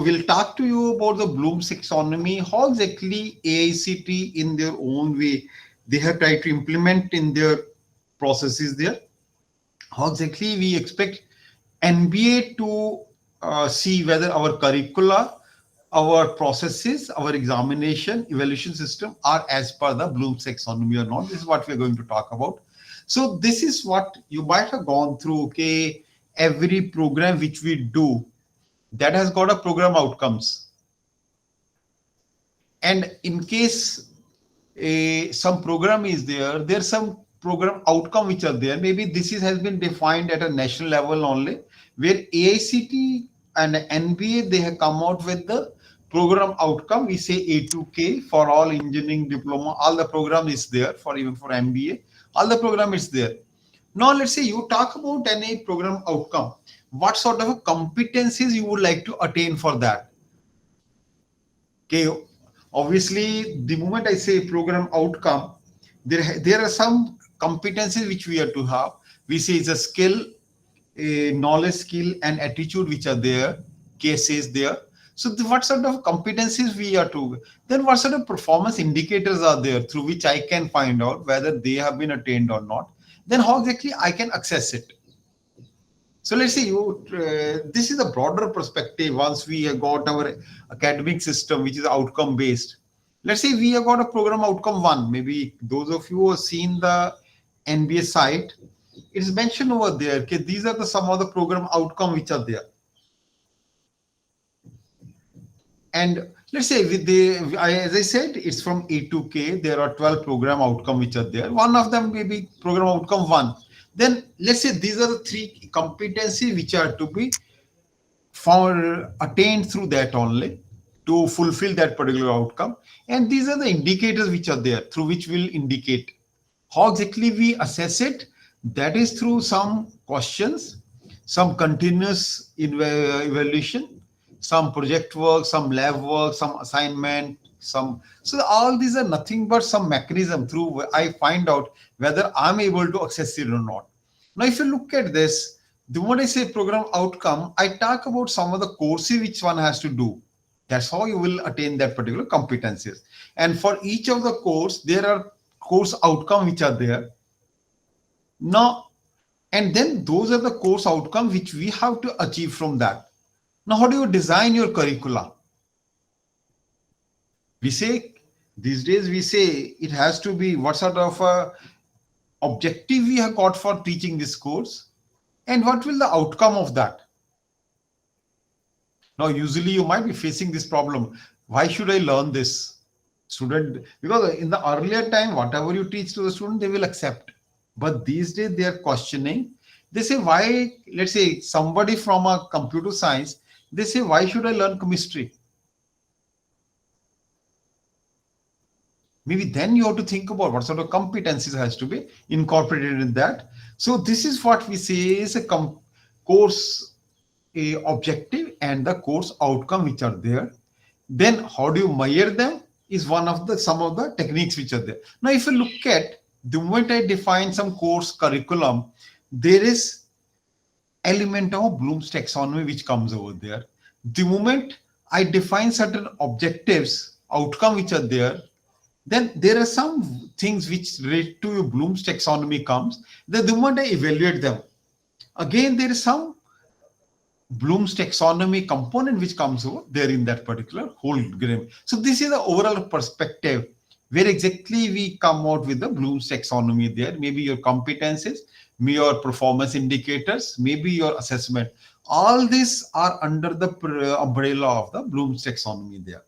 we'll talk to you about the Bloom's taxonomy, how exactly AICT in their own way, they have tried to implement in their processes there. How exactly we expect NBA to see whether our curricula, our processes, our examination, evaluation system are as per the Bloom's taxonomy or not. This is what we're going to talk about. So this is what you might have gone through. Okay, every program which we do, that has got a program outcomes. And in case some program is there, there's some program outcome which are there. Maybe this has been defined at a national level only, where AICT and NBA, they have come out with the program outcome. We say A2K for all engineering diploma. All the program is there for even for MBA. All the program is there. Now, let's say you talk about any program outcome. What sort of competencies you would like to attain for that? Okay, obviously, the moment I say program outcome, there are some competencies which we have to have. We say it's a skill, a knowledge, skill, and attitude which are there, cases there. So what sort of competencies we are to, then what sort of performance indicators are there through which I can find out whether they have been attained or not. Then how exactly I can access it. So let's say this is a broader perspective. Once we have got our academic system, which is outcome based. Let's say we have got a program outcome 1. Maybe those of you who have seen the NBA site, it's mentioned over there. Okay, these are some of the program outcome which are there. And let's say as I said, it's from A to K. There are 12 program outcome which are there. One of them may be program outcome 1. Then let's say these are the 3 competencies which are to be attained through that only to fulfill that particular outcome. And these are the indicators which are there through which we'll indicate. How exactly we assess it? That is through some questions, some continuous evaluation, some project work, some lab work, some assignment, so all these are nothing but some mechanism through I find out whether I'm able to access it or not. Now, if you look at this, the moment I say program outcome, I talk about some of the courses which one has to do. That's how you will attain that particular competencies. And for each of the course, there are course outcome which are there. Now, and then those are the course outcome which we have to achieve from that. Now, how do you design your curricula? We say, these days we say it has to be what sort of a objective we have got for teaching this course and what will the outcome of that. Now, usually you might be facing this problem. Why should I learn this? Student, because in the earlier time, whatever you teach to the student, they will accept. But these days they are questioning. They say, why, let's say somebody from a computer science, they say, why should I learn chemistry? Maybe then you have to think about what sort of competencies has to be incorporated in that. So this is what we say is a course objective and the course outcome which are there. Then how do you measure them is some of the techniques which are there. Now, if you look at the moment I define some course curriculum, there is element of Bloom's taxonomy which comes over there. The moment I define certain objectives, outcome which are there, then there are some things which relate to Bloom's taxonomy comes. The moment I evaluate them, again there is some Bloom's taxonomy component which comes over there in that particular whole game. So this is the overall perspective where exactly we come out with the Bloom's taxonomy there. Maybe your competences, maybe your performance indicators, maybe your assessment. All these are under the umbrella of the Bloom's taxonomy there.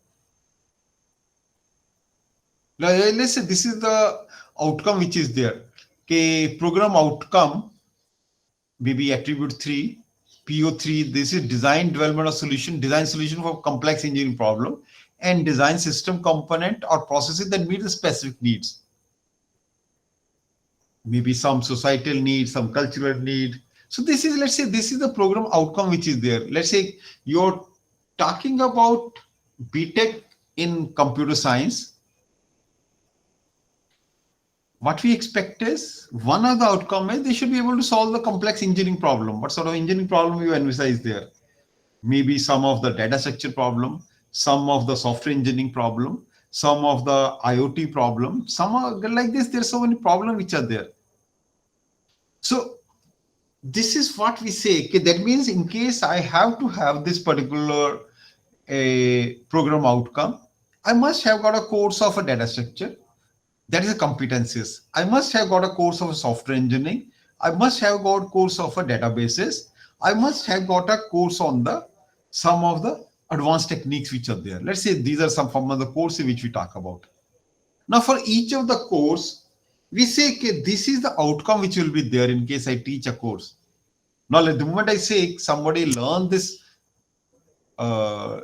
Now, let's say this is the outcome which is there. Okay, program outcome, maybe attribute 3, PO3, this is design development of solution, design solution for complex engineering problem, and design system component or processes that meet the specific needs. Maybe some societal need, some cultural need. So this is, let's say, this is the program outcome which is there. Let's say you're talking about BTech in computer science. What we expect is one of the outcome is they should be able to solve the complex engineering problem. What sort of engineering problem you envisage there? maybe some of the data structure problem, some of the software engineering problem, some of the IoT problem, some are like this. There's so many problems which are there. So this is what we say. Okay, that means in case I have to have this particular a program outcome, I must have got a course of a data structure. That is a competencies. I must have got a course of a software engineering. I must have got course of a databases. I must have got a course on the some of the advanced techniques which are there. Let's say these are some of the courses which we talk about. Now for each of the course, we say okay, this is the outcome which will be there in case I teach a course. Now like the moment I say somebody learn this uh,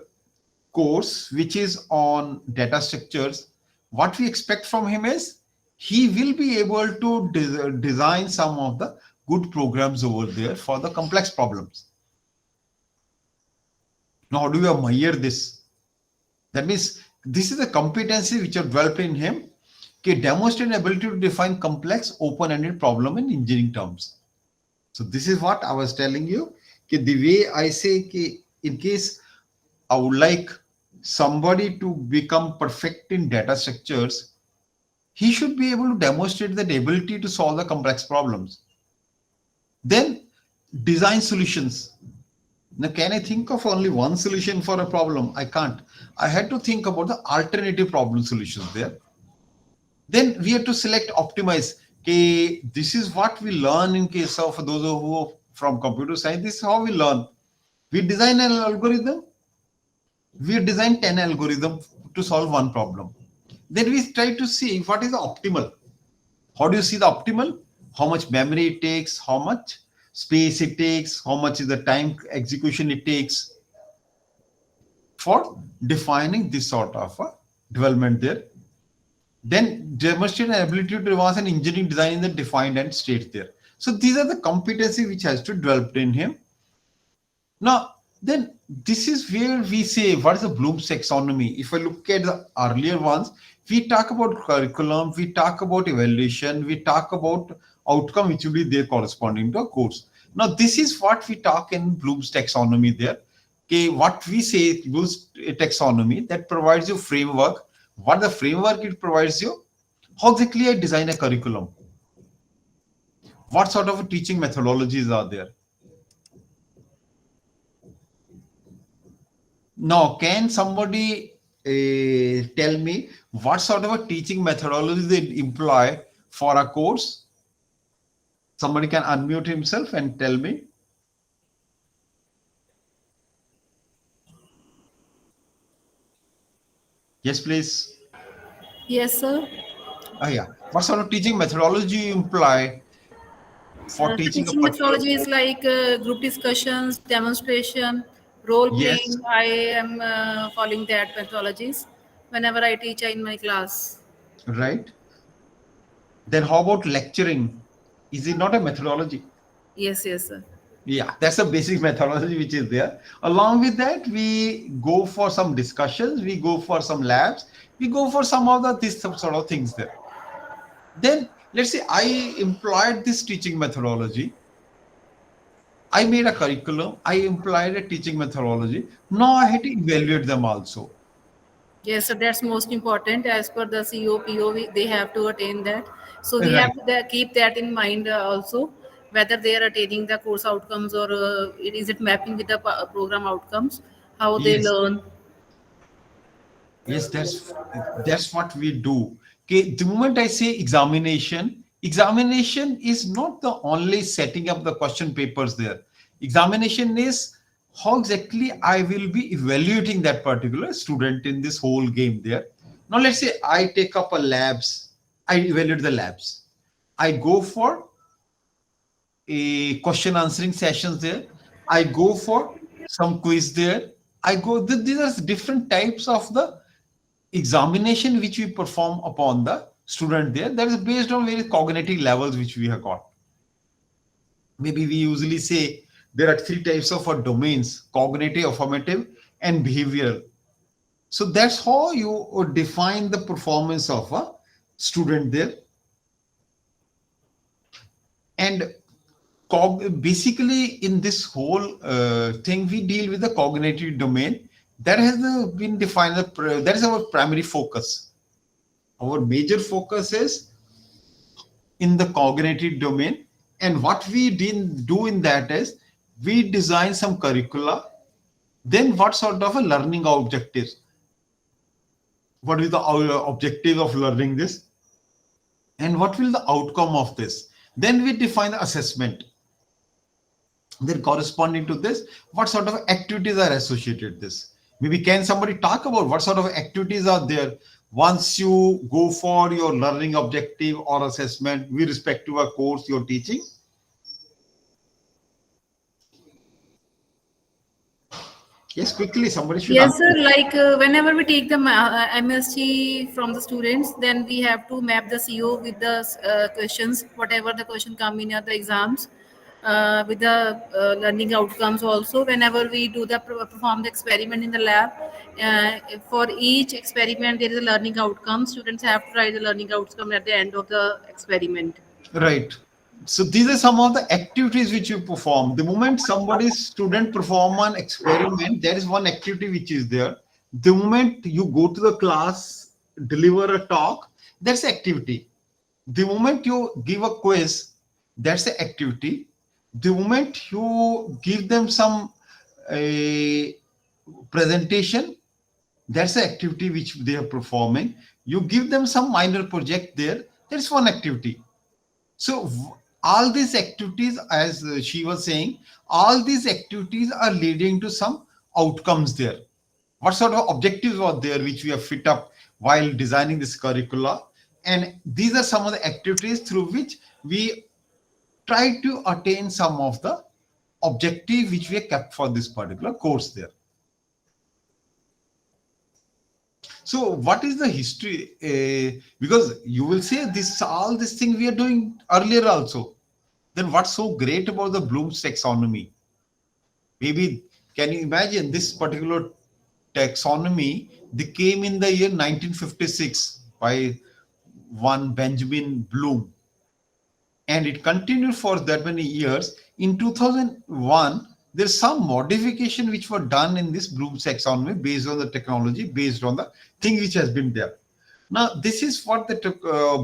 course which is on data structures, what we expect from him is he will be able to design some of the good programs over there for the complex problems. Now, how do we measure this? That means this is a competency which are developed in him. Okay, demonstrate ability to define complex, open-ended problem in engineering terms. So this is what I was telling you. Okay, the way I say, okay, in case I would like somebody to become perfect in data structures, he should be able to demonstrate that ability to solve the complex problems. Then design solutions. Now, can I think of only one solution for a problem? I can't. I had to think about the alternative problem solutions there. Then we have to select optimize. Okay, this is what we learn in case of those who are from computer science. This is how we learn. We design an algorithm. We design 10 algorithms to solve one problem. Then we try to see what is the optimal. How do you see the optimal? How much memory it takes, how much space it takes, how much is the time execution it takes for defining this sort of a development there. Then demonstrate an ability to advance an engineering design in the defined and state there. So these are the competency which has to develop in him. Now, then this is where we say what is the Bloom's taxonomy. If I look at the earlier ones, we talk about curriculum, we talk about evaluation, we talk about outcome which will be there corresponding to a course. Now, this is what we talk in Bloom's taxonomy there. Okay, what we say Bloom's taxonomy that provides you framework. What the framework it provides you? How exactly I design a curriculum? What sort of teaching methodologies are there? Now, can somebody tell me what sort of a teaching methodology they employ for a course? Somebody can unmute himself and tell me. Yes, please. Yes, sir. Yeah. What sort of teaching methodology you employ for The teaching a teaching particular methodology is course? like group discussions, demonstration, role Yes, playing. I am following that methodologies whenever I teach in my class. right. Then how about lecturing? Is it not a methodology? Yes, yes, sir. Yeah, that's a basic methodology which is there. Along with that, we go for some discussions, we go for some labs, we go for some of the this sort of things there. Then let's say I employed this teaching methodology. I made a curriculum. I employed a teaching methodology. Now I had to evaluate them also. Yes, so that's most important. As per the COPO, they have to attain that. So we Right. have to keep that in mind also, whether they are attaining the course outcomes or is it mapping with the program outcomes, how they Yes. learn. Yes, that's what we do. Okay, the moment I say examination, examination is not the only setting up the question papers there. Examination is how exactly I will be evaluating that particular student in this whole game there. Now let's say I take up a labs, I evaluate the labs. I go for a question answering sessions there. I go for some quiz there. I go, these are different types of the examination which we perform upon the student there, that is based on various cognitive levels which we have got. Maybe we usually say there are three types of domains: cognitive, affirmative, and behavioral. So that's how you would define the performance of a student there. And basically in this whole thing, we deal with the cognitive domain. That has been defined. That is our primary focus. Our major focus is in the cognitive domain, and what we didn't do in that is we design some curricula. Then what sort of a learning objectives? What is the objective of learning this? And what will the outcome of this? Then we define the assessment. Then corresponding to this, what sort of activities are associated with this? Maybe can somebody talk about what sort of activities are there once you go for your learning objective or assessment with respect to a course you're teaching? Yes, quickly, somebody should Yes, sir. answer. Like whenever we take the MSc from the students, then we have to map the CO with the questions, whatever the question come in at the exams, with the learning outcomes also. Whenever we do the perform the experiment in the lab, for each experiment there is a learning outcome. Students have to write the learning outcome at the end of the experiment. Right. So these are some of the activities which you perform. The moment somebody's student perform an experiment, there is one activity which is there. The moment you go to the class, deliver a talk, that's the activity. The moment you give a quiz, that's the activity. The moment you give them some a presentation, that's the activity which they are performing. You give them some minor project there, that's one activity. So all these activities, as she was saying, all these activities are leading to some outcomes there. What sort of objectives are there which we have fit up while designing this curricula? And these are some of the activities through which we try to attain some of the objective which we have kept for this particular course there. So what is the history? Because you will say this all this thing we are doing earlier also. Then what's so great about the Bloom's taxonomy? Maybe can you imagine this particular taxonomy? They came in the year 1956 by one Benjamin Bloom, and it continued for that many years. In 2001, there's some modification which were done in this Bloom's taxonomy based on the technology, based on the thing which has been there. Now, this is what the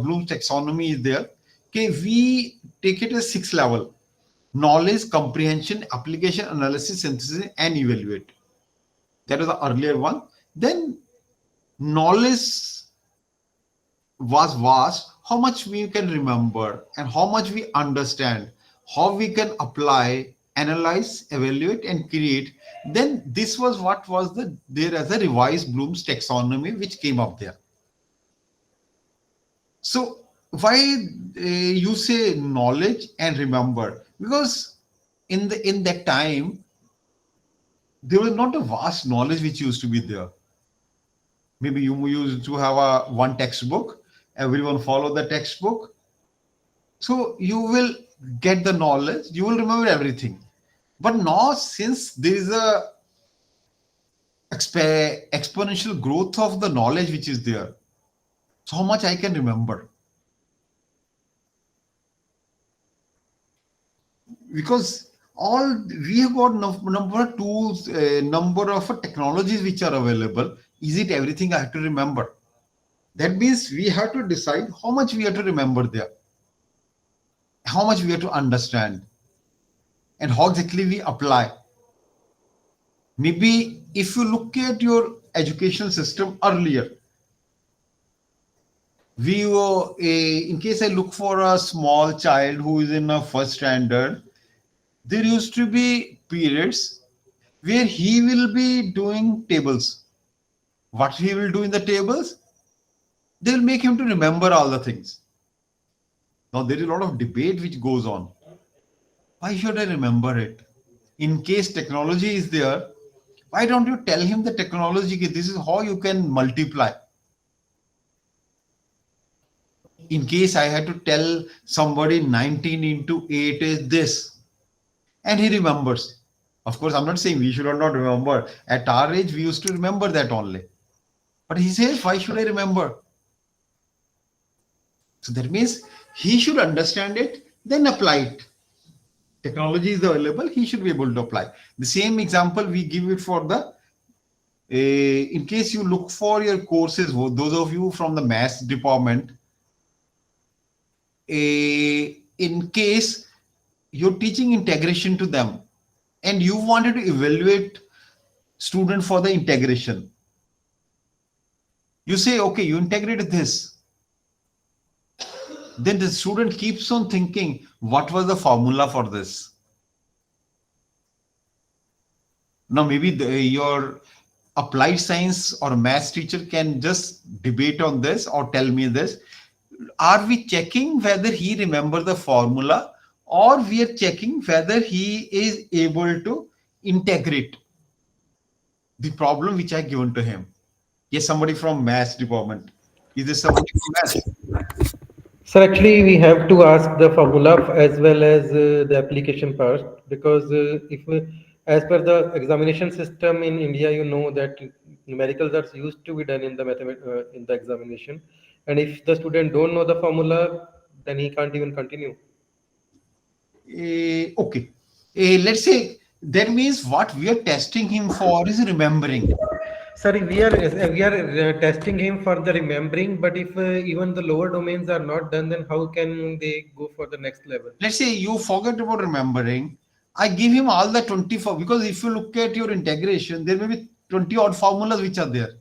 Bloom's taxonomy is there. Okay, we take it as 6 level: knowledge, comprehension, application, analysis, synthesis, and evaluate. That was the earlier one. Then knowledge was vast, how much we can remember and how much we understand, how we can apply, analyze, evaluate, and create. Then this was what was there as a revised Bloom's taxonomy which came up there. So why you say knowledge and remember? Because in that time there was not a vast knowledge which used to be there. Maybe you used to have a one textbook, everyone follow the textbook, so you will get the knowledge, you will remember everything. But now, since there is a exponential growth of the knowledge which is there, so how much I can remember, because all we have got number of tools, number of technologies which are available. Is it everything I have to remember? That means we have to decide how much we have to remember there, how much we have to understand, and how exactly we apply. Maybe if you look at your educational system earlier, we were in case I look for a small child who is in a first standard, there used to be periods where he will be doing tables. What he will do in the tables, they will make him to remember all the things. Now there is a lot of debate which goes on. Why should I remember it? In case technology is there, why don't you tell him the technology? This is how you can multiply. In case I had to tell somebody 19 into 8 is this, and he remembers. Of course, I'm not saying we should not remember. At our age, we used to remember that only. But he says, why should I remember? So that means he should understand it, then apply it. technology is available, he should be able to apply. The same example we give it for the in case you look for your courses, those of you from the maths department, in case you're teaching integration to them and you wanted to evaluate student for the integration, you say, okay, you integrated this. Then the student keeps on thinking, what was the formula for this? Now, maybe your applied science or maths teacher can just debate on this or tell me this. Are we checking whether he remember the formula, or we are checking whether he is able to integrate the problem which I given to him? Yes, somebody from maths department. Is there somebody from maths? Sir, actually, we have to ask the formula as well as the application part, because if as per the examination system in India, you know that numericals are used to be done in the in the examination, and if the student don't know the formula, then he can't even continue. Okay. Let's say that means what we are testing him for is remembering. Sorry, we are testing him for the remembering, but if even the lower domains are not done, then how can they go for the next level? Let's say you forget about remembering. I give him all the 24, because if you look at your integration, there may be 20 odd formulas which are there,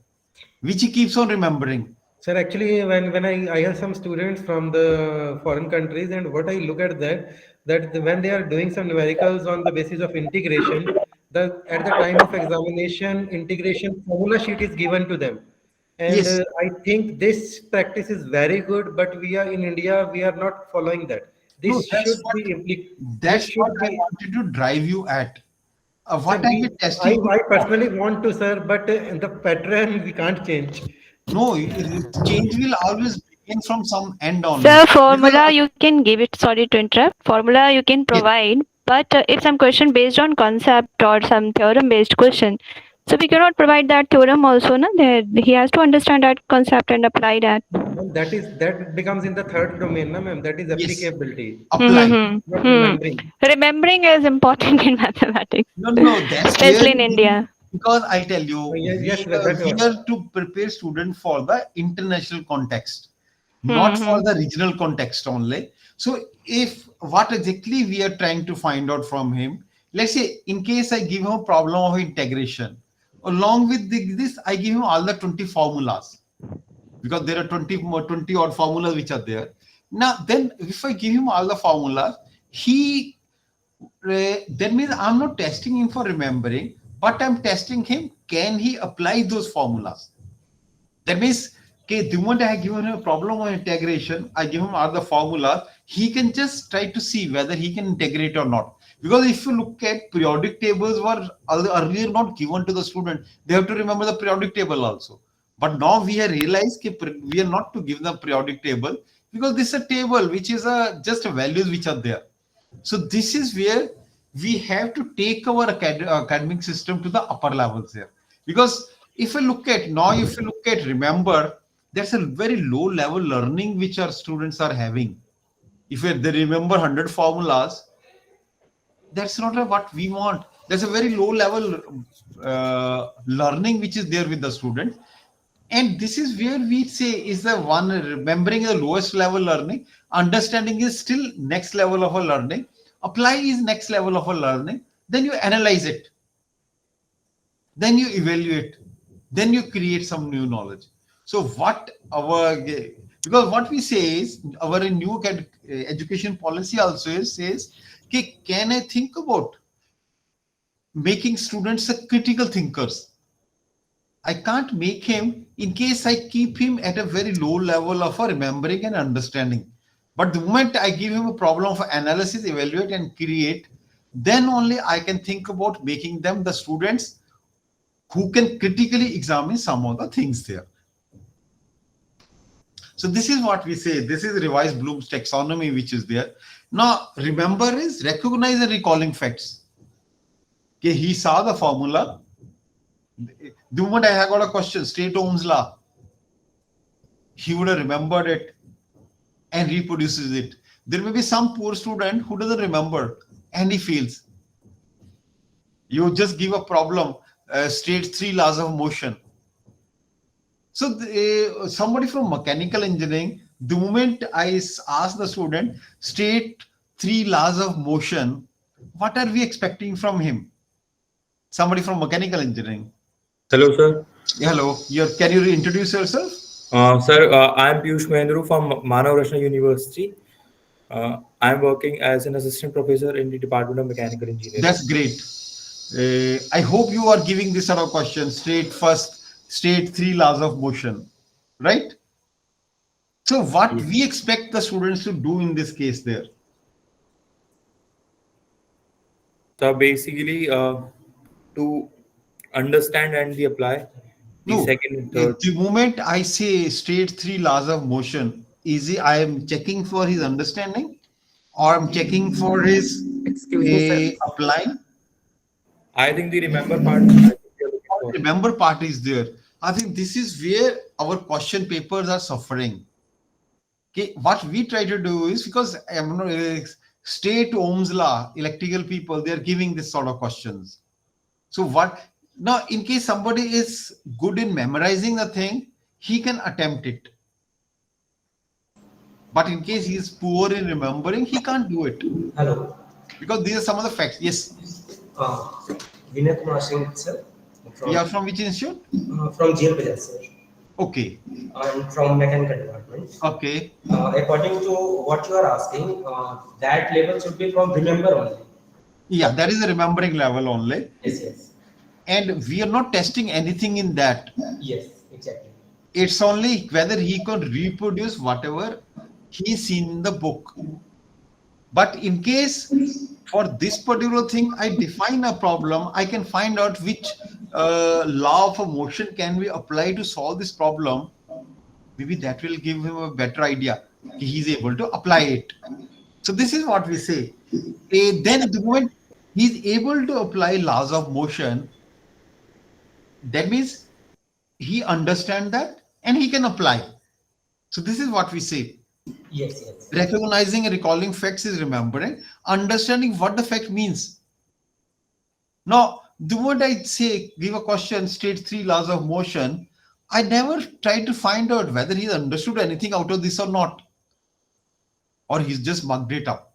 which he keeps on remembering. Sir, actually, when I have some students from the foreign countries, and what I look at when they are doing some numericals on the basis of integration, the at the time of examination, integration formula sheet is given to them, and Yes. I think this practice is very good. But we are in India, we are not following that. No, This should be this that's what should I be. wanted to drive you at. Sir, What are you I testing? I personally want to, sir, but the pattern we can't change. No, change will always begin from some end only. So Because formula you can give it. Sorry to interrupt. Formula you can yes, provide, but if some question based on concept or some theorem based question, so we cannot provide that theorem also. Na? He has to understand that concept and apply that. Ma'am, that becomes in the third domain, na ma'am. That is yes, applicability, apply. Mm-hmm. not Hmm. remembering. Remembering is important in mathematics, No, no, that's where especially in India. because I tell you, Yes, that we was. are to prepare student for the international context, not for Mm-hmm. the regional context only. So, if what exactly we are trying to find out from him, let's say, in case I give him a problem of integration, along with this, I give him all the 20 formulas, because there are 20 odd formulas which are there. Now, then, if I give him all the formulas, he that means I'm not testing him for remembering, but I'm testing him, can he apply those formulas? That means, okay, the moment I have given him a problem of integration, I give him other formulas, he can just try to see whether he can integrate or not. Because if you look at periodic tables were earlier not given to the student, they have to remember the periodic table also. But now we have realized that we are not to give the periodic table, because this is a table which is just values which are there. So this is where we have to take our academic system to the upper levels here. Because if you look at now, if you look at remember, there's a very low level learning which our students are having. If they remember 100 formulas, that's not what we want. There's a very low level learning which is there with the student. And this is where we say is the one remembering the lowest level learning, understanding is still next level of a learning, apply is next level of a learning, then you analyze it, then you evaluate, then you create some new knowledge. So what our, because what we say is our new education policy also says, okay, can I think about making students a critical thinkers? I can't make him in case I keep him at a very low level of a remembering and understanding. But the moment I give him a problem of analysis, evaluate, and create, then only I can think about making them the students who can critically examine some of the things there. So this is what we say. This is revised Bloom's taxonomy, which is there. Now, remember is recognize and recalling facts. Okay, he saw the formula. The moment I have got a question, state Ohm's law, he would have remembered it and reproduces it. There may be some poor student who doesn't remember and he fails. You just give a problem, state three laws of motion. So somebody from mechanical engineering, the moment I ask the student, state three laws of motion, what are we expecting from him? Somebody from mechanical engineering. Hello, sir. Hello, can you introduce yourself? Sir, I'm Piyush Mahendru from Manav Rashna University. I'm working as an assistant professor in the Department of Mechanical Engineering. That's great. I hope you are giving this sort of question, state three laws of motion, right? So what Yes. we expect the students to do in this case there? So basically, to understand and the apply the No, second and third. the moment I say state three laws of motion, I am checking for his understanding, or I'm checking for his Excuse me, sir. applying? I think the remember part I think we are looking Or for. remember part is there. I think this is where our question papers are suffering. Okay, what we try to do is, because state Ohm's law, electrical people, they are giving this sort of questions. So what now, in case somebody is good in memorizing the thing, he can attempt it. But in case he is poor in remembering, he can't do it. Hello. Because these are some of the facts. Yes. Vinay Kumar Singh, sir. You are from which institute? From Jail Bazaar, sir. Okay. I'm from mechanical department. Okay. According to what you are asking, that level should be from remember only. Yeah, that is a remembering level only. Yes, yes. And we are not testing anything in that. Yes, exactly. It's only whether he can reproduce whatever he's seen in the book. But in case for this particular thing, I define a problem, I can find out which law of motion can we apply to solve this problem. Maybe that will give him a better idea. He's able to apply it. So this is what we say. Then the moment he's able to apply laws of motion, that means he understands that and he can apply. So this is what we say. Yes, yes. Recognizing and recalling facts is remembering, understanding what the fact means. Now, the moment I say, give a question, state three laws of motion, I never try to find out whether he's understood anything out of this or not, or he's just mugged it up.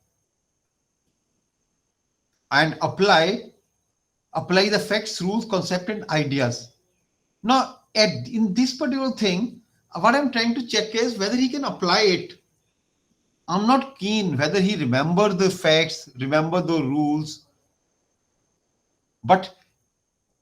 And apply the facts, rules, concept, and ideas. Now, in this particular thing, what I'm trying to check is whether he can apply it. I'm not keen whether he remember the facts, remember the rules. But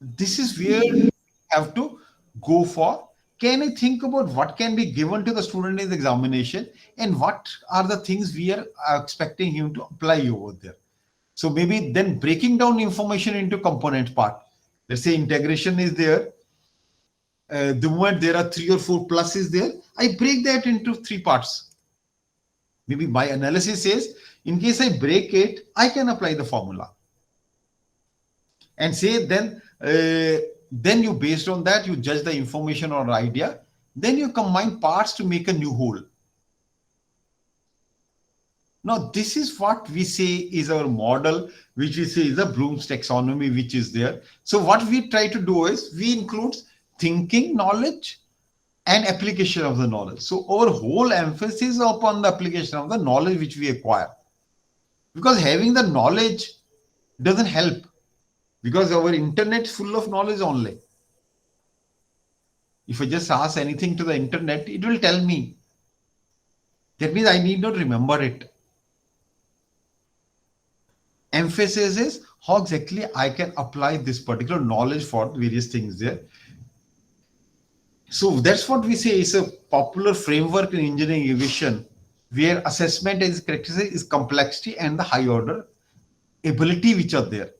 this is where we have to go for. Can I think about what can be given to the student in the examination and what are the things we are expecting him to apply over there? So maybe then breaking down information into component part. Let's say integration is there. The moment there are 3 or 4 pluses there, I break that into 3 parts. Maybe my analysis says, in case I break it, I can apply the formula. And say then you, based on that, you judge the information or idea. Then you combine parts to make a new whole. Now, this is what we say is our model, which we say is the Bloom's taxonomy, which is there. So what we try to do is we include thinking knowledge and application of the knowledge. So our whole emphasis is upon the application of the knowledge which we acquire. Because having the knowledge doesn't help. Because our internet is full of knowledge only. If I just ask anything to the internet, it will tell me. That means I need not remember it. Emphasis is how exactly I can apply this particular knowledge for various things there. So that's what we say is a popular framework in engineering aviation, where assessment is characterized is complexity and the high order ability which are there.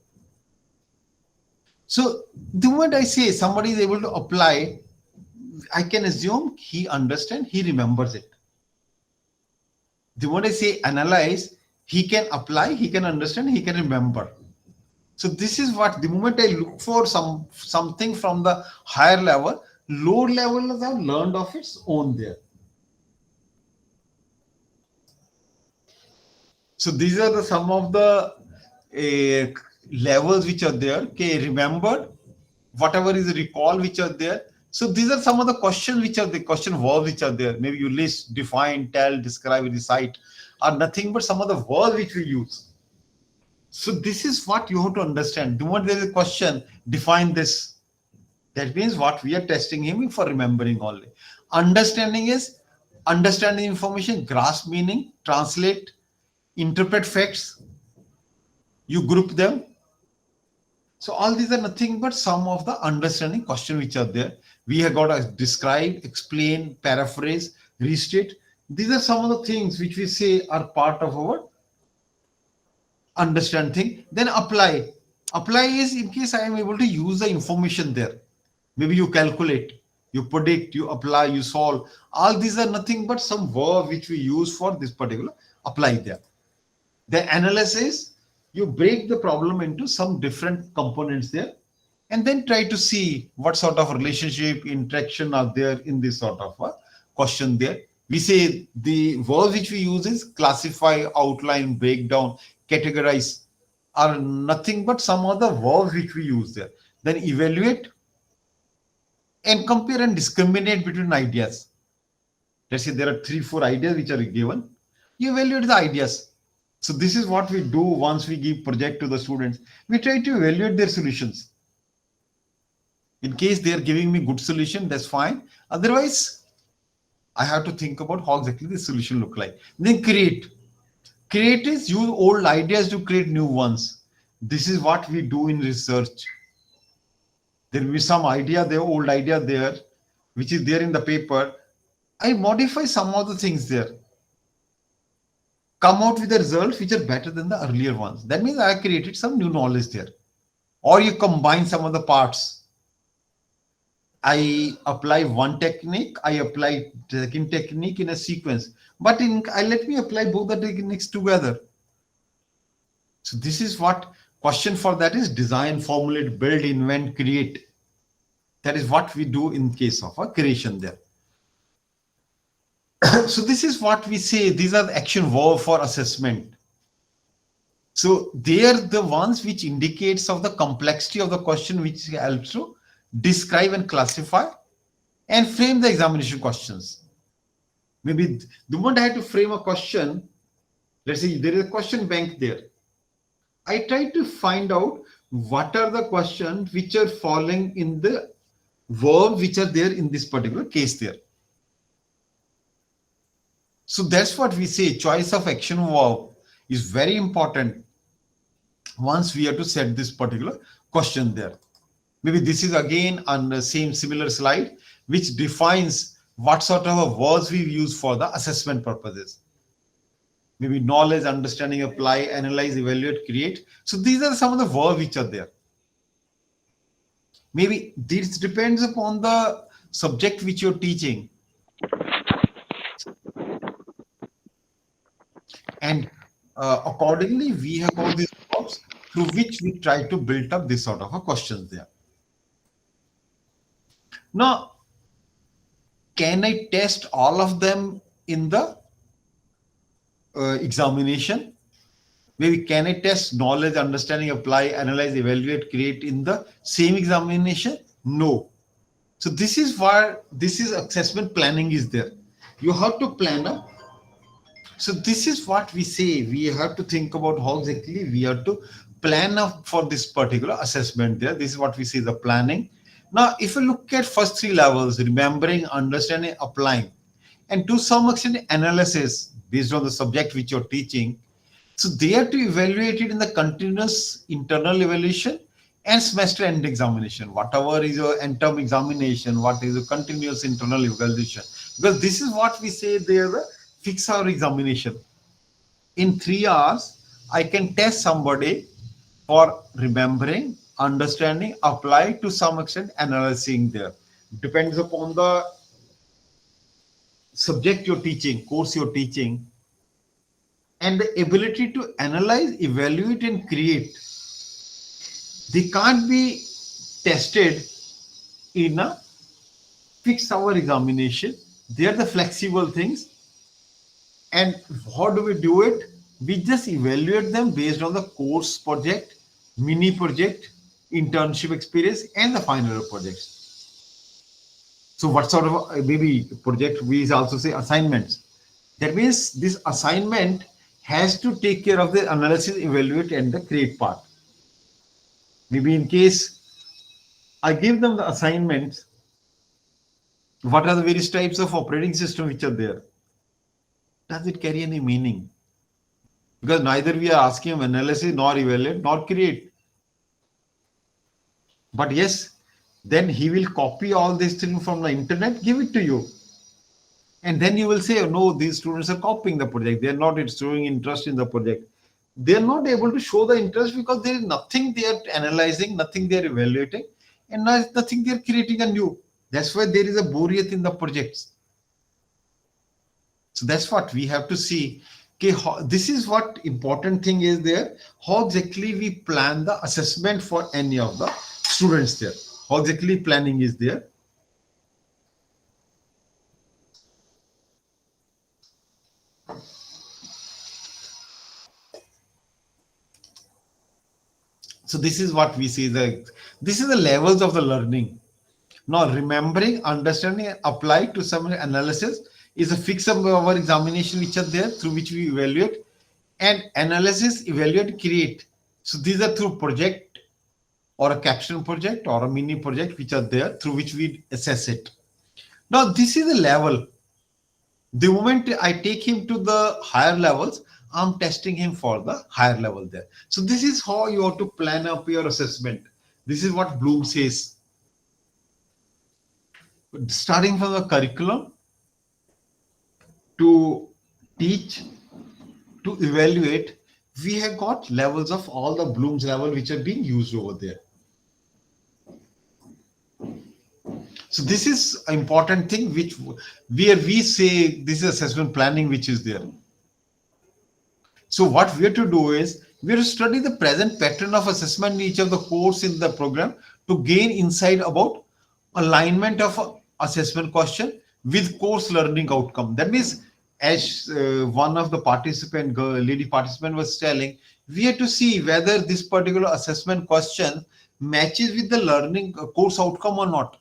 So the moment I say somebody is able to apply, I can assume he understands, he remembers it. The moment I say analyze, he can apply, he can understand, he can remember. So this is what the moment I look for something from the higher level, lower levels have learned of its own there. So these are some of the levels which are there. Okay, remembered, whatever is recall which are there. So these are some of the questions which are the question verbs which are there. Maybe you list, define, tell, describe, recite, are nothing but some of the verbs which we use. So this is what you have to understand. The moment there is a question, define this. That means what we are testing him for remembering only. Understanding is understanding information, grasp meaning, translate, interpret facts, you group them. So all these are nothing but some of the understanding questions which are there. We have got to describe, explain, paraphrase, restate. These are some of the things which we say are part of our understand thing. Then apply. Apply is in case I am able to use the information there. Maybe you calculate, you predict, you apply, you solve. All these are nothing but some verb which we use for this particular apply there. The analysis, you break the problem into some different components there and then try to see what sort of relationship, interaction are there in this sort of a question there. We say the verbs which we use is classify, outline, break down, categorize are nothing but some of the verbs which we use there. Then evaluate and compare and discriminate between ideas. Let's say there are 3-4 ideas which are given. You evaluate the ideas. So this is what we do once we give project to the students. We try to evaluate their solutions. In case they are giving me good solution, that's fine. Otherwise, I have to think about how exactly the solution look like. Then create. Create is use old ideas to create new ones. This is what we do in research. There will be some idea there, old idea there, which is there in the paper. I modify some of the things there. Come out with the results which are better than the earlier ones. That means I created some new knowledge there. Or you combine some of the parts. I apply one technique, I apply second technique in a sequence. But let me apply both the techniques together. So this is what question for that is design, formulate, build, invent, create. That is what we do in case of a creation there. So this is what we say. These are the action verb for assessment. So they are the ones which indicates of the complexity of the question, which helps to describe and classify and frame the examination questions. Maybe the moment I had to frame a question, let's say there is a question bank there. I try to find out what are the questions which are falling in the verbs which are there in this particular case there. So that's what we say. Choice of action verb is very important once we have to set this particular question there. Maybe this is again on the same similar slide, which defines what sort of words we use for the assessment purposes. Maybe knowledge, understanding, apply, analyze, evaluate, create. So these are some of the verbs which are there. Maybe this depends upon the subject which you're teaching. And accordingly, we have all these verbs through which we try to build up this sort of a questions there. Now, can I test all of them in the examination? Maybe can I test knowledge, understanding, apply, analyze, evaluate, create in the same examination? No. So this is where this is assessment planning is there. You have to plan up. So this is what we say. We have to think about how exactly we have to plan up for this particular assessment there. This is what we say, the planning. Now, if you look at first 3 levels, remembering, understanding, applying, and to some extent analysis based on the subject which you're teaching. So they are to evaluate it in the continuous internal evaluation and semester end examination. Whatever is your end term examination, what is a continuous internal evaluation. Because this is what we say, they are the fixed hour examination. In 3 hours, I can test somebody for remembering, understanding, apply, to some extent analyzing there. Depends upon the subject you're teaching, course you're teaching, and the ability to analyze, evaluate, and create. They can't be tested in a fixed hour examination. They are the flexible things. And how do we do it? We just evaluate them based on the course project, mini project, internship experience, and the final year projects. So what sort of maybe project we also say assignments. That means this assignment has to take care of the analysis, evaluate, and the create part. Maybe in case I give them the assignments, what are the various types of operating system which are there? Does it carry any meaning? Because neither we are asking him analysis, nor evaluate, nor create. But yes, then he will copy all these things from the internet, give it to you. And then you will say, oh, no, these students are copying the project. They are not showing interest in the project. They are not able to show the interest because there is nothing they are analyzing, nothing they are evaluating, and nothing they are creating anew. That's why there is a boriyat in the projects. So that's what we have to see. Okay, this is what important thing is there. How exactly we plan the assessment for any of the students there. How exactly planning is there. So this is what we see. This is the levels of the learning. Now remembering, understanding, and apply to some analysis is a fix of our examination which are there through which we evaluate, and analysis, evaluate, create. So these are through project or a caption project or a mini project which are there through which we assess it. Now this is the level. The moment I take him to the higher levels, I'm testing him for the higher level there. So this is how you have to plan up your assessment. This is what Bloom says. Starting from the curriculum, to teach, to evaluate, we have got levels of all the Bloom's level which are being used over there. So this is an important thing where we say this is assessment planning which is there. So what we have to do is we have to study the present pattern of assessment in each of the course in the program to gain insight about alignment of assessment question with course learning outcome. That means, as one of the lady participant was telling, we have to see whether this particular assessment question matches with the learning course outcome or not.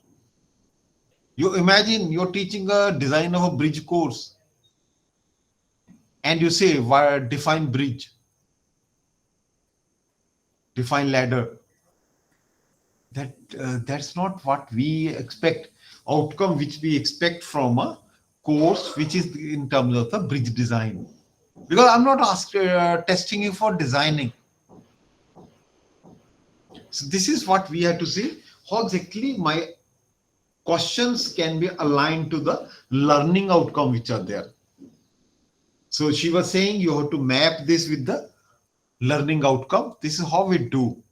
You imagine you're teaching a design of a bridge course and you say, define bridge, define ladder. That's not what we expect. Outcome which we expect from a course which is in terms of the bridge design. Because I'm not testing you for designing. So this is what we have to see. How exactly my questions can be aligned to the learning outcome which are there. So she was saying you have to map this with the learning outcome. This is how we do.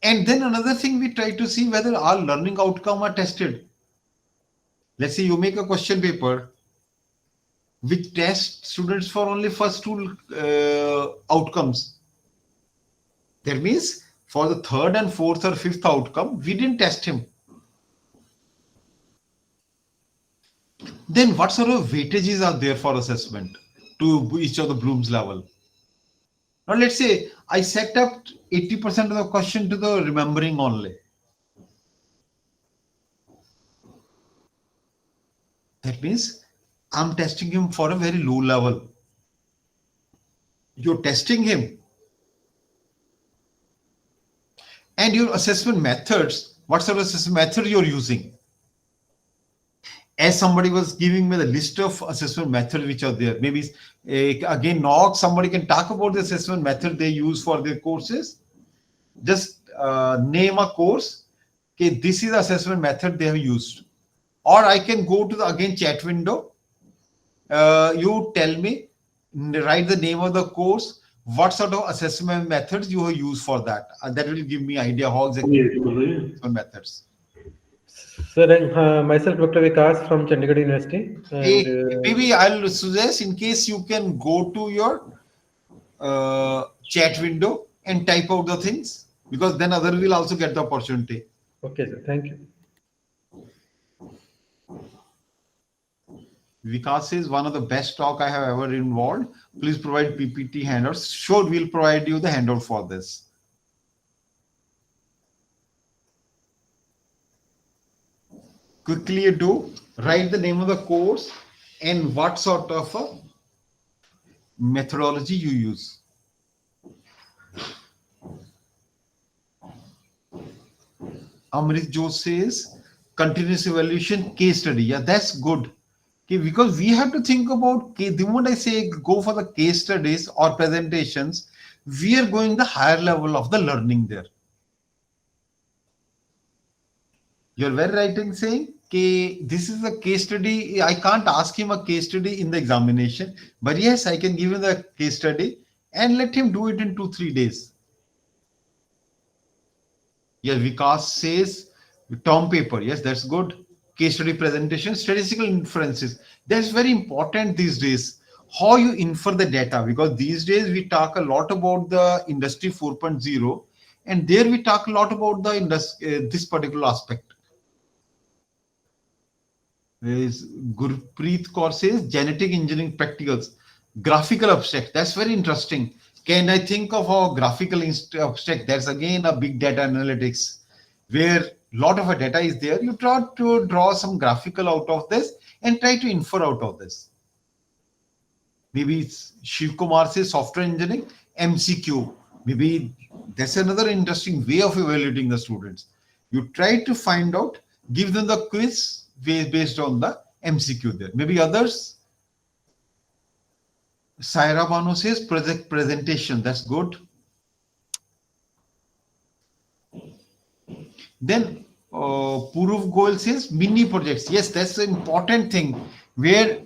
And then another thing, we try to see whether our learning outcome are tested. Let's say you make a question paper which tests students for only first two outcomes. That means for the third and fourth or fifth outcome, we didn't test him. Then what sort of weightages are there for assessment to each of the Bloom's level? Now let's say I set up 80% of the question to the remembering only. That means I'm testing him for a very low level. You're testing him. And your assessment methods, what sort of assessment method you're using? As somebody was giving me the list of assessment methods which are there. Maybe again, not somebody can talk about the assessment method they use for their courses. Just name a course. Okay, this is the assessment method they have used. Or I can go to the again chat window. You tell me, write the name of the course, what sort of assessment methods you have used for that. That will give me idea how exactly assessment methods. Sir, myself, Dr. Vikas from Chandigarh University. And, maybe I'll suggest in case you can go to your chat window and type out the things, because then other will also get the opportunity. Okay, sir. Thank you. Vikas says one of the best talk I have ever involved. Please provide PPT handouts. Sure, we'll provide you the handout for this. Quickly do write the name of the course and what sort of a methodology you use. Amrit Jo says continuous evaluation case study. Yeah, that's good. Okay, because we have to think about the moment I say go for the case studies or presentations, we are going the higher level of the learning there. You're very right in saying this is a case study. I can't ask him a case study in the examination, but yes, I can give him the case study and let him do it in 2-3 days. Yes, Vikas says term paper. Yes, that's good. Case study presentation, statistical inferences. That's very important these days. How you infer the data, because these days we talk a lot about the industry 4.0, and there we talk a lot about the this particular aspect. Is Gurpreet Kaur says genetic engineering practicals, graphical abstract. That's very interesting. Can I think of a graphical abstract? That's again a big data analytics where a lot of a data is there. You try to draw some graphical out of this and try to infer out of this. Maybe it's Shiv Kumar says software engineering, MCQ. Maybe that's another interesting way of evaluating the students. You try to find out, give them the quiz based on the MCQ there. Maybe others. Saira Banu says project presentation. That's good. Then Puruv Goel says mini projects. Yes, that's an important thing where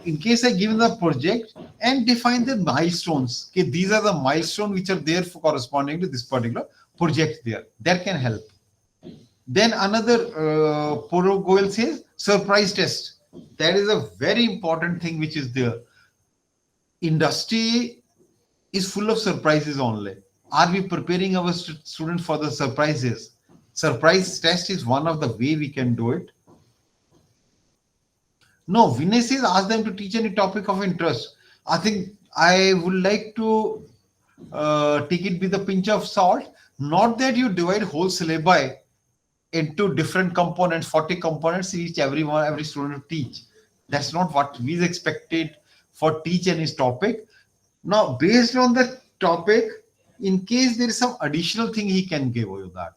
in case I give the project and define the milestones. Okay, these are the milestones which are there for corresponding to this particular project there. That can help. Then another Puruv Goel says surprise test. That is a very important thing which is there. Industry is full of surprises only. Are we preparing our students for the surprises? Surprise test is one of the way we can do it. No, Vinay says ask them to teach any topic of interest. I think I would like to take it with a pinch of salt. Not that you divide whole syllabi into different components, 40 components each every student to teach. That's not what we expected for teach any topic. Now, based on the topic, in case there is some additional thing he can give you that.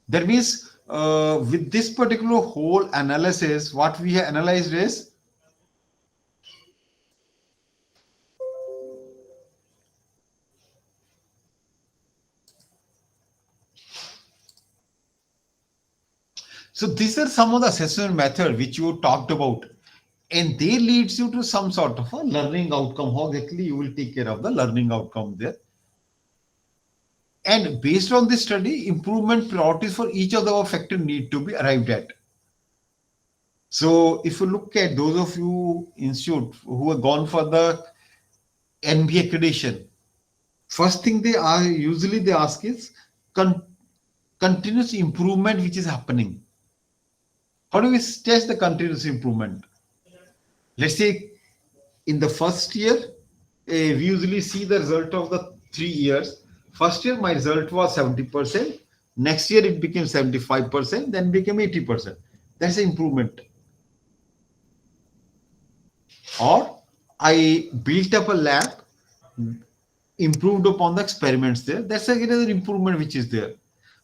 That means with this particular whole analysis, what we have analyzed is so these are some of the assessment method which you talked about, and they leads you to some sort of a learning outcome. How exactly you will take care of the learning outcome there. And based on this study, improvement priorities for each of the factors need to be arrived at. So if you look at those of you institute who have gone for the NBA accreditation, first thing they ask is continuous improvement which is happening. How do we test the continuous improvement? Let's say in the first year, we usually see the result of the 3 years. First year, my result was 70%. Next year, it became 75%, then became 80%. That's an improvement. Or I built up a lab, improved upon the experiments there. That's another improvement which is there.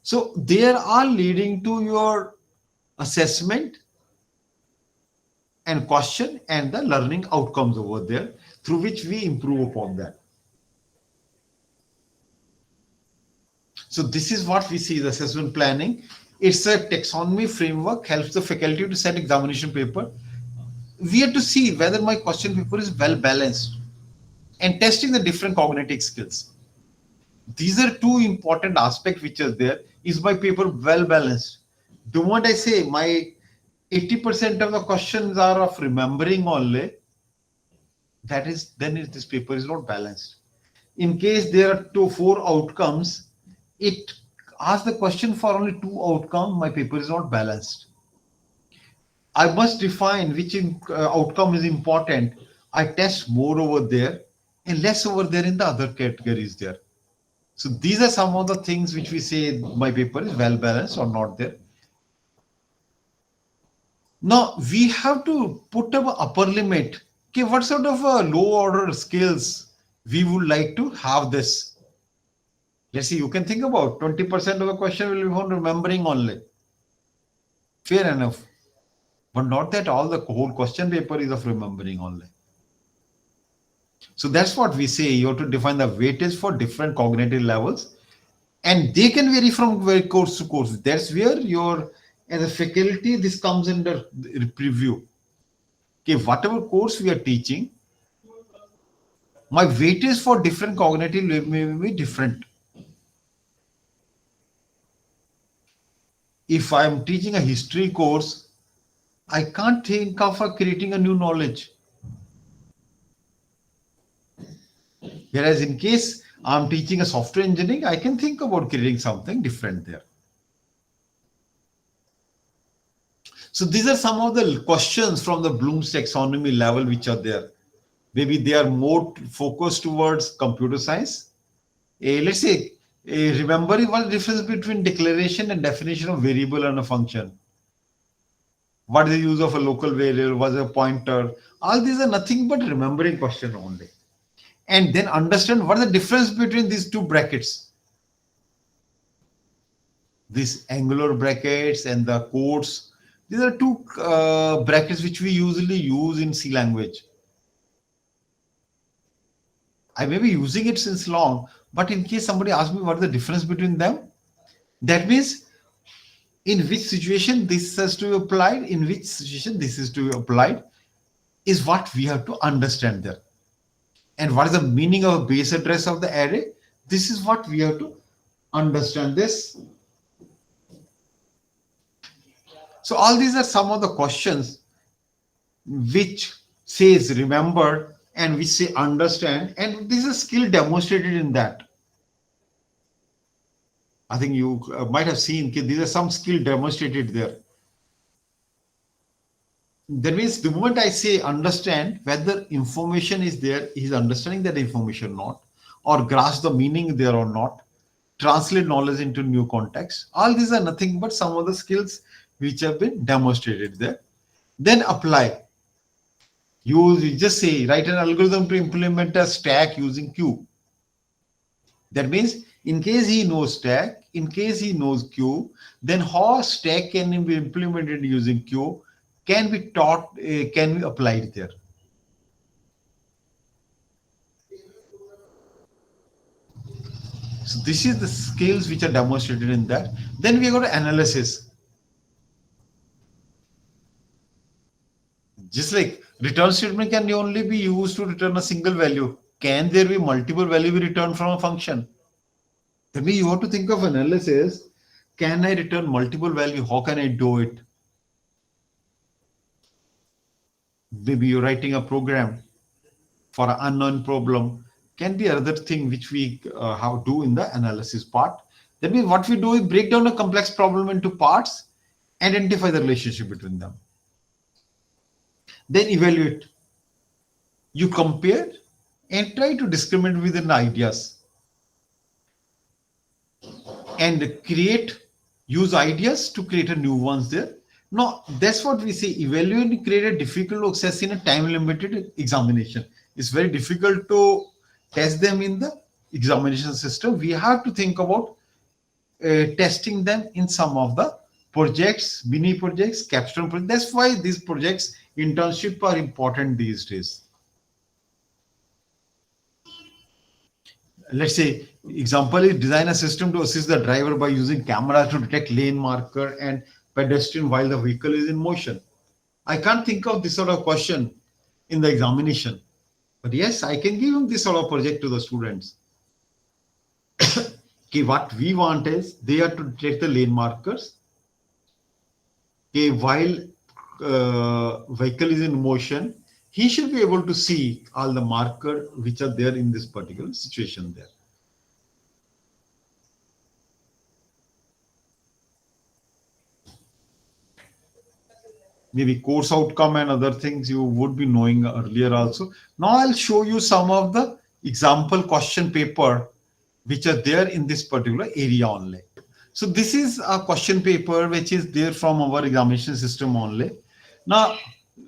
So they are all leading to your assessment and question and the learning outcomes over there through which we improve upon that. So this is what we see the assessment planning. It's a taxonomy framework, helps the faculty to set examination paper. We have to see whether my question paper is well balanced and testing the different cognitive skills. These are two important aspects which are there. Is my paper well balanced? The moment I say my 80% of the questions are of remembering only, this paper is not balanced. In case there are 4 outcomes, it ask the question for only two outcomes, my paper is not balanced. I must define which outcome is important. I test more over there and less over there in the other categories there. So these are some of the things which we say my paper is well balanced or not there. Now we have to put up an upper limit. Okay, what sort of low order skills we would like to have this? Let's see, you can think about 20% of the question will be on remembering only. Fair enough. But not that all the whole question paper is of remembering only. So that's what we say. You have to define the weightage for different cognitive levels, and they can vary from course to course. That's where your, as a faculty, this comes under preview. Okay, whatever course we are teaching, my weightage for different cognitive level may be different. If I am teaching a history course, I can't think of creating a new knowledge. Whereas in case I'm teaching a software engineering, I can think about creating something different there. So these are some of the questions from the Bloom's taxonomy level which are there. Maybe they are more focused towards computer science. Let's say, remembering what the difference between declaration and definition of variable and a function. What is the use of a local variable? What is a pointer? All these are nothing but remembering question only. And then understand what is the difference between these two brackets. These angular brackets and the quotes. These are two brackets which we usually use in C language. I may be using it since long, but in case somebody asks me what is the difference between them, that means in which situation this has to be applied, in which situation this is to be applied, is what we have to understand there. And what is the meaning of a base address of the array? This is what we have to understand this. So all these are some of the questions which says remember and which say understand, and this is a skill demonstrated in that. I think you might have seen these are some skill demonstrated there. That means the moment I say understand, whether information is there, he's understanding that information or not, or grasp the meaning there or not, translate knowledge into new context. All these are nothing but some of the skills which have been demonstrated there. Then apply. You just say, write an algorithm to implement a stack using queue. That means in case he knows stack, in case he knows queue, then how stack can be implemented using queue can be taught, can be applied there. So this is the skills which are demonstrated in that. Then we go to analysis. Just like return statement can only be used to return a single value. Can there be multiple value we return from a function? That means you have to think of analysis. Can I return multiple value? How can I do it? Maybe you're writing a program for an unknown problem. Can be another thing which we have do in the analysis part. That means what we do is break down a complex problem into parts, identify the relationship between them. Then evaluate. You compare and try to discriminate within ideas. And use ideas to create a new ones there. Now, that's what we say, evaluate and create a difficult to access in a time-limited examination. It's very difficult to test them in the examination system. We have to think about testing them in some of the projects, mini projects, capstone projects. That's why these projects, internship are important these days. Let's say, example is design a system to assist the driver by using camera to detect lane marker and pedestrian while the vehicle is in motion. I can't think of this sort of question in the examination, but yes, I can give them this sort of project to the students. Okay, what we want is they have to detect the lane markers. Okay, while vehicle is in motion, he should be able to see all the marker which are there in this particular situation there. maybe course outcome and other things you would be knowing earlier also. Now I'll show you some of the example question paper which are there in this particular area only. So this is a question paper which is there from our examination system only. Now,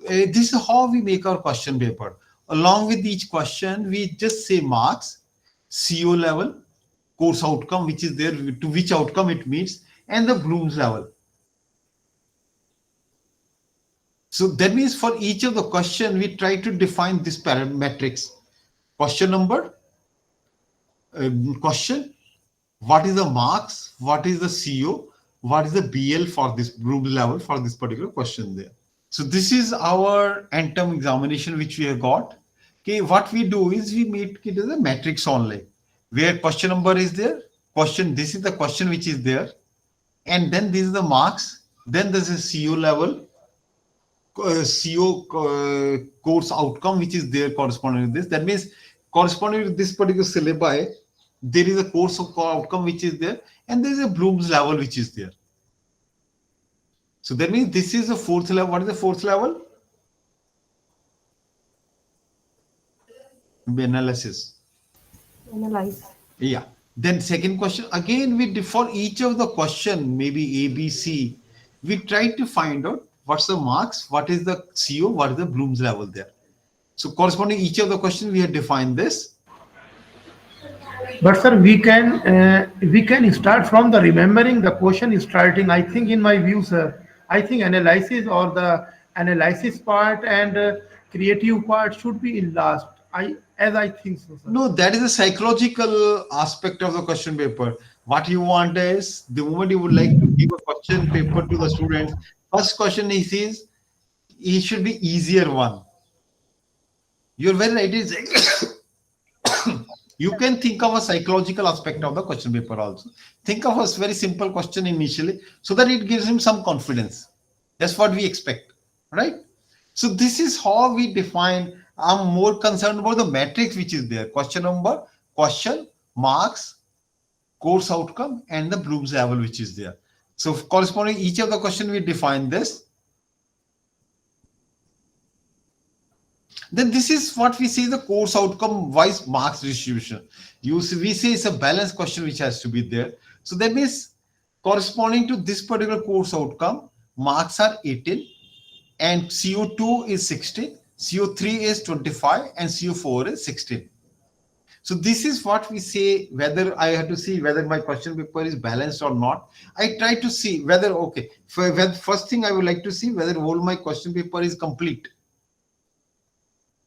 this is how we make our question paper. Along with each question, we just say marks, CO level, course outcome, which is there, to which outcome it meets, and the Bloom's level. So that means for each of the question, we try to define this parametrics. Question number, question, what is the marks, what is the CO, what is the BL for this Bloom's level for this particular question there. So this is our end term examination which we have got. Okay, what we do is we make it as a matrix only, where question number is there, question, this is the question which is there, and then this is the marks, then there's a CO level, CO course outcome which is there corresponding to this. That means corresponding to this particular syllabi, there is a course of outcome which is there, and there is a Bloom's level which is there. So that means this is the fourth level. What is the fourth level? Analysis. Analyze. Yeah. Then second question, again, for each of the question, maybe A, B, C, we try to find out what's the marks, what is the CO, what is the Bloom's level there. So corresponding each of the question, we have defined this. But sir, we can start from the remembering the question starting. I think in my view, sir, I think analysis or the analysis part and creative part should be in last. I think so, sir. No, that is a psychological aspect of the question paper. What you want is the moment you would like to give a question paper to the students, first question he sees, it should be easier one. You're very right. You can think of a psychological aspect of the question paper also. Think of a very simple question initially so that it gives him some confidence. That's what we expect, right? So this is how we define. I'm more concerned about the matrix which is there. Question number, question, marks, course outcome, and the Bloom's level which is there. So corresponding each of the question, we define this. Then this is what we say the course outcome wise marks distribution. We say it's a balanced question which has to be there. So that means corresponding to this particular course outcome, marks are 18 and CO2 is 16, CO3 is 25 and CO4 is 16. So this is what we say, whether I have to see whether my question paper is balanced or not. I try to see whether, okay, first thing I would like to see whether all my question paper is complete.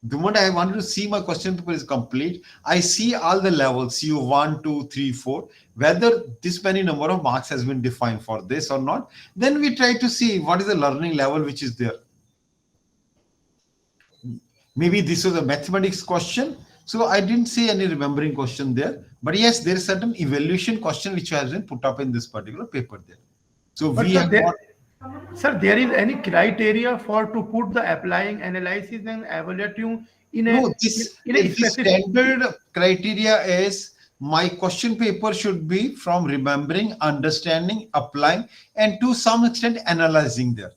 The moment I wanted to see my question paper is complete, I see all the levels, CO1, 2, 3, 4, whether this many number of marks has been defined for this or not. Then we try to see what is the learning level which is there. Maybe this was a mathematics question. So I didn't see any remembering question there. But yes, there is certain evaluation question which has been put up in this particular paper there. So But we sir, have there, got, sir, there is any criteria for to put the applying analysis and evaluating in no, a in a this specific. standard criteria is my question paper should be from remembering, understanding, applying, and to some extent analyzing there.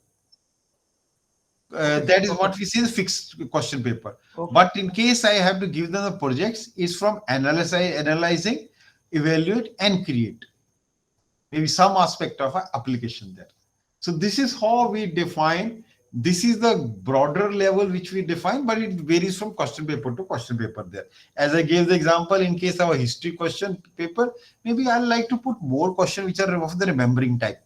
That is what we see the fixed question paper. Okay. But in case I have to give them the projects, is from analyzing, evaluate, and create. Maybe some aspect of an application there. So this is how we define. This is the broader level which we define, but it varies from question paper to question paper there. As I gave the example, in case of a history question paper, maybe I like to put more questions which are of the remembering type.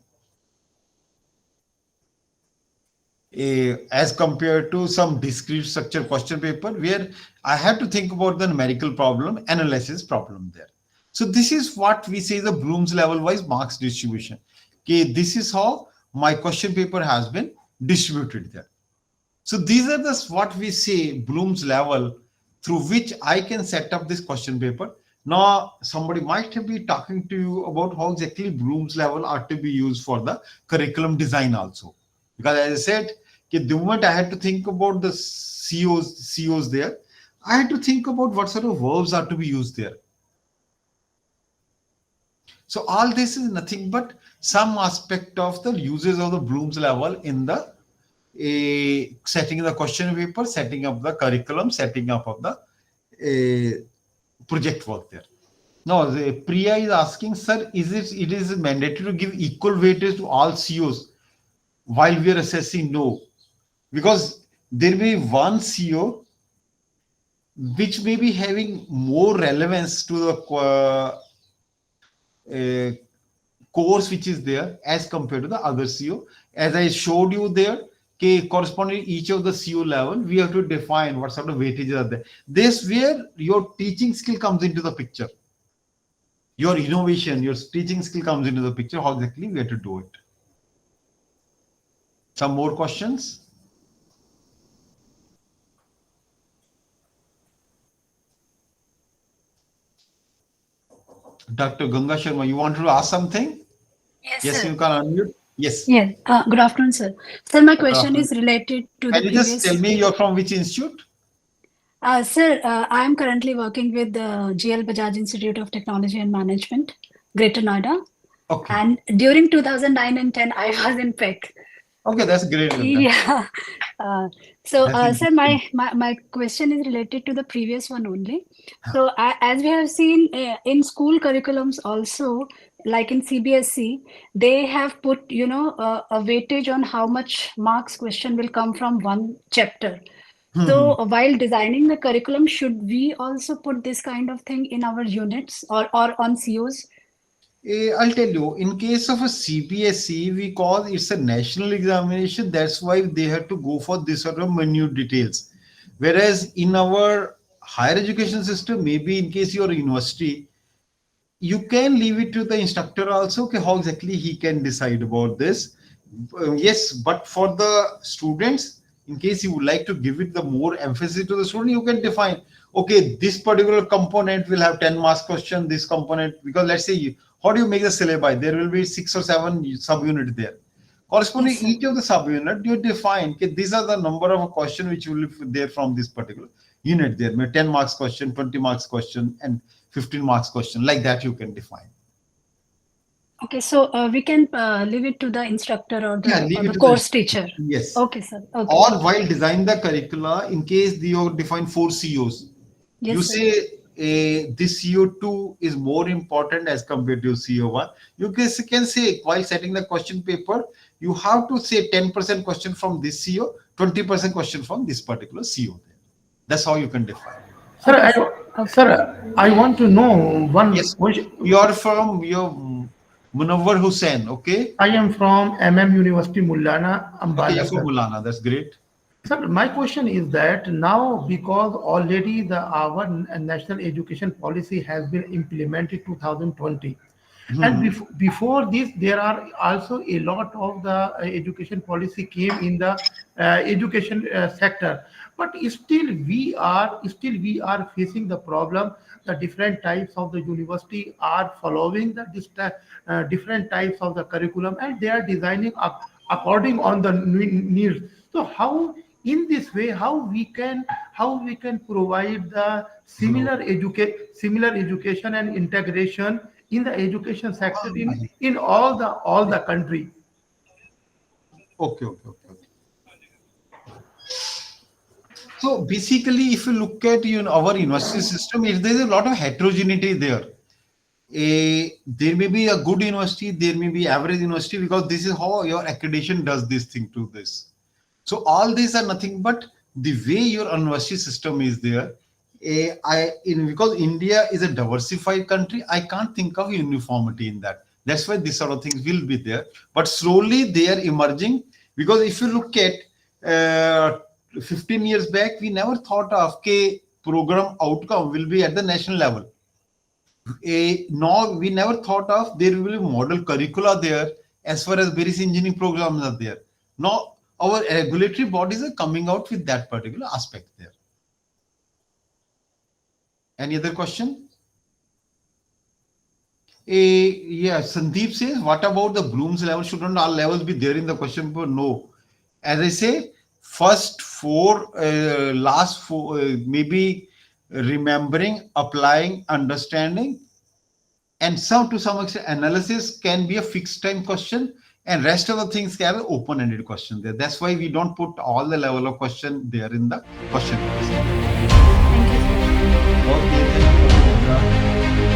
As compared to some discrete structure question paper where I have to think about the numerical problem, analysis problem there. So this is what we say the Bloom's level wise marks distribution. Okay, this is how my question paper has been distributed there. So these are the what we say Bloom's level through which I can set up this question paper. Now somebody might be talking to you about how exactly Bloom's level are to be used for the curriculum design also. Because as I said, the moment I had to think about the COs there, I had to think about what sort of verbs are to be used there. So all this is nothing but some aspect of the uses of the Bloom's level in the setting the question paper, setting up the curriculum, setting up of the project work there. Now, Priya is asking, sir, it is mandatory to give equal weightage to all COs while we are assessing? No, because there may be one CO which may be having more relevance to the course which is there as compared to the other CO. As I showed you there, corresponding to each of the CO level, we have to define what sort of weightages are there. This where your teaching skill comes into the picture. Your innovation, your teaching skill comes into the picture, how exactly we have to do it. Some more questions? Dr. Ganga Sharma, you wanted to ask something? Yes, Yes, sir. you can unmute. Yes. Yes. Good afternoon, sir. Sir, my question is related to the Can you just previous. tell me you're from which institute? Sir, I am currently working with the GL Bajaj Institute of Technology and Management, Greater Noida. Okay. And during 2009 and 10, I was in PEC. Okay, that's great. Yeah. So, That's sir, my question is related to the previous one only. So, as we have seen in school curriculums also, like in CBSE, they have put, a weightage on how much marks question will come from one chapter. So, while designing the curriculum, should we also put this kind of thing in our units or on COs? I'll tell you, in case of a CBSE, because it's a national examination, that's why they have to go for this sort of minute details. Whereas in our higher education system, maybe in case you're a university, you can leave it to the instructor also, okay, how exactly he can decide about this. Yes, but for the students, in case you would like to give it the more emphasis to the student, you can define, okay, this particular component will have 10 marks question, this component, because let's say, how do you make the syllabi? There will be 6 or 7 subunits there. Corresponding Yes, sir. each of the subunit, you define, okay, these are the number of a question which will be there from this particular unit there. 10 marks question, 20 marks question, and 15 marks question. Like that you can define. Okay, so we can leave it to the instructor or Yeah, leave or it the to course the teacher. yes. Okay, sir. Okay. Or while design the curricula, in case you define 4 COs, Yes, you sir. say this CO2 is more important as compared to CO1. You can say while setting the question paper, you have to say 10% question from this CO, 20% question from this particular CO. That's how you can define. Sir, Okay, I, sir. Okay. sir, I want to know one Yes, question. you're from your Munawwar Hussain, okay? I am from University Mullana, Okay, you're Ambala, from sir. Mulana. That's great. Sir, my question is that now because already our national education policy has been implemented 2020, and Hmm. before this there are also a lot of the education policy came in the education sector, but still we are facing the problem. The different types of the university are following the different types of the curriculum, and they are designing according on the needs. So how in this way how we can provide the Hello. similar education and integration in the education sector in all the country. Okay, okay, okay, okay. So basically, if you look at our university system, there's a lot of heterogeneity there. There may be a good university, there may be average university, because this is how your accreditation does this thing to this. So all these are nothing but the way your university system is there. Because India is a diversified country, I can't think of uniformity in that. That's why these sort of things will be there. But slowly they are emerging, because if you look at 15 years back, we never thought of program outcome will be at the national level. No, we never thought of there will be model curricula there as far as various engineering programs are there. Now, our regulatory bodies are coming out with that particular aspect there. Any other question? Yeah, Sandeep says, what about the Bloom's level? Shouldn't all levels be there in the question paper? No. As I say, first four, last four, maybe remembering, applying, understanding, and some to some extent analysis can be a fixed time question. and rest of the things have an open-ended question there. That's why we don't put all the level of question there in the question. Thank you, sir. Okay, thank you.